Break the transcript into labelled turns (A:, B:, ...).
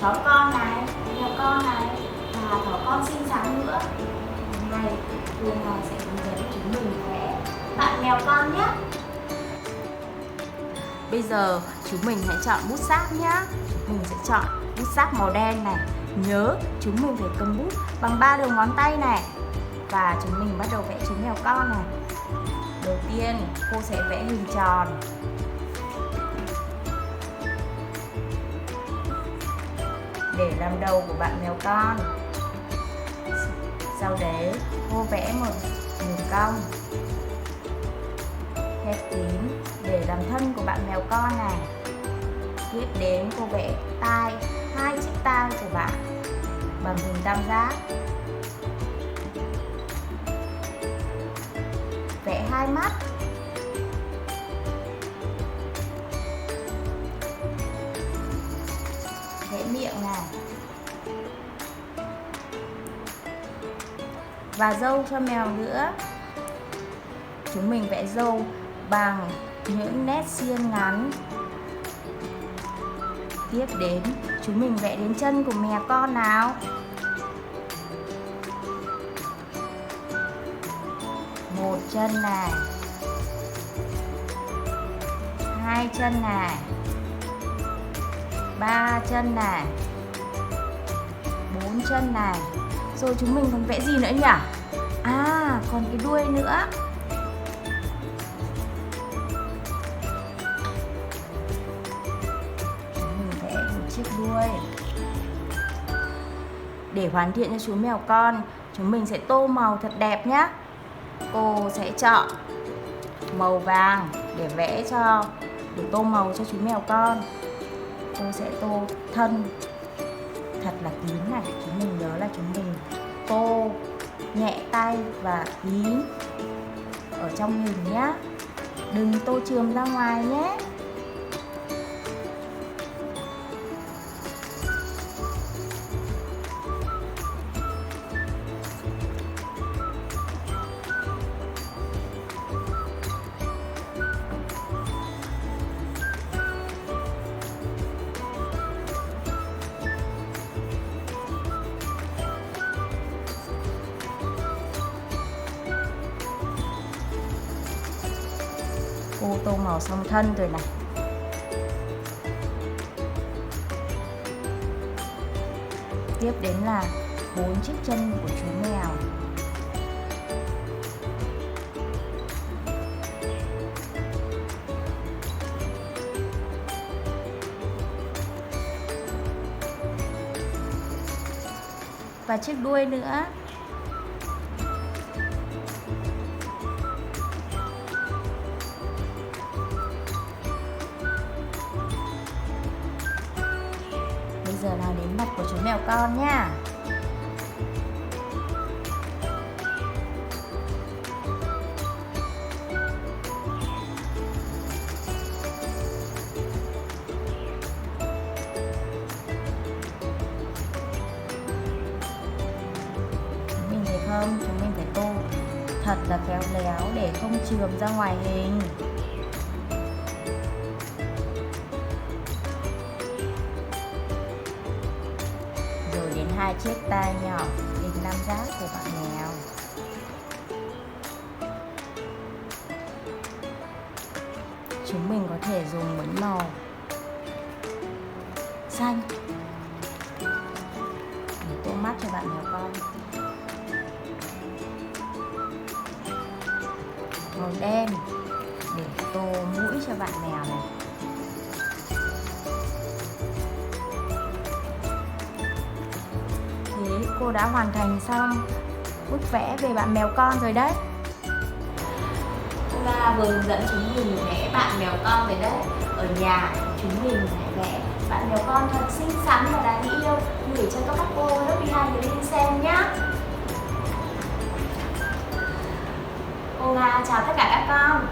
A: chó con này, mèo con này và thỏ con xinh xắn nữa. Hôm nay cô Nga sẽ hướng dẫn chúng mình vẽ bạn mèo con nhé. Bây giờ chúng mình hãy chọn bút sáp nhé. Chúng mình sẽ chọn bút sáp màu đen này. Nhớ chúng mình phải cầm bút bằng 3 đường ngón tay này. Và chúng mình bắt đầu vẽ chú mèo con này. Đầu tiên cô sẽ vẽ hình tròn để làm đầu của bạn mèo con. Sau đấy cô vẽ một đường cong khép kín để làm thân của bạn mèo con này. Tiếp đến cô vẽ tai, 2 chiếc tai của bạn bằng hình tam giác. Vẽ 2 mắt. Vẽ miệng này. Và râu cho mèo nữa. Chúng mình vẽ râu bằng những nét xiên ngắn. Tiếp đến chúng mình vẽ đến chân của mèo con nào. Một chân này, 2 chân này, 3 chân này, 4 chân này. Rồi chúng mình còn vẽ gì nữa nhỉ? À, còn cái đuôi nữa. Chúng mình vẽ một chiếc đuôi. Để hoàn thiện cho chú mèo con, chúng mình sẽ tô màu thật đẹp nhé. Cô sẽ chọn màu vàng để vẽ để tô màu cho chú mèo con. Cô sẽ tô thân thật là kín này. Chúng mình nhớ là chúng mình tô nhẹ tay và kín ở trong hình nhé. Đừng tô chườm ra ngoài nhé. Cô tô màu xong thân rồi này. Tiếp đến là 4 chiếc chân của chú mèo. Và chiếc đuôi nữa. Bây giờ là đến mặt của chú mèo con nha. Mình thấy không? Chúng mình phải tô thật là khéo léo để không chườm ra ngoài hình. Đến 2 chiếc tai nhỏ hình tam giác của bạn mèo. Chúng mình có thể dùng mấy màu xanh để tô mắt cho bạn mèo con, màu đen để tô mũi cho bạn mèo này. Cô đã hoàn thành xong bức vẽ về bạn mèo con rồi đấy. Cô Nga vừa hướng dẫn chúng mình vẽ bạn mèo con rồi đấy. Ở nhà chúng mình phải vẽ bạn mèo con thật xinh xắn và đáng yêu gửi cho các cô lớp 12 người đi xem nhá. Cô Nga chào tất cả các con.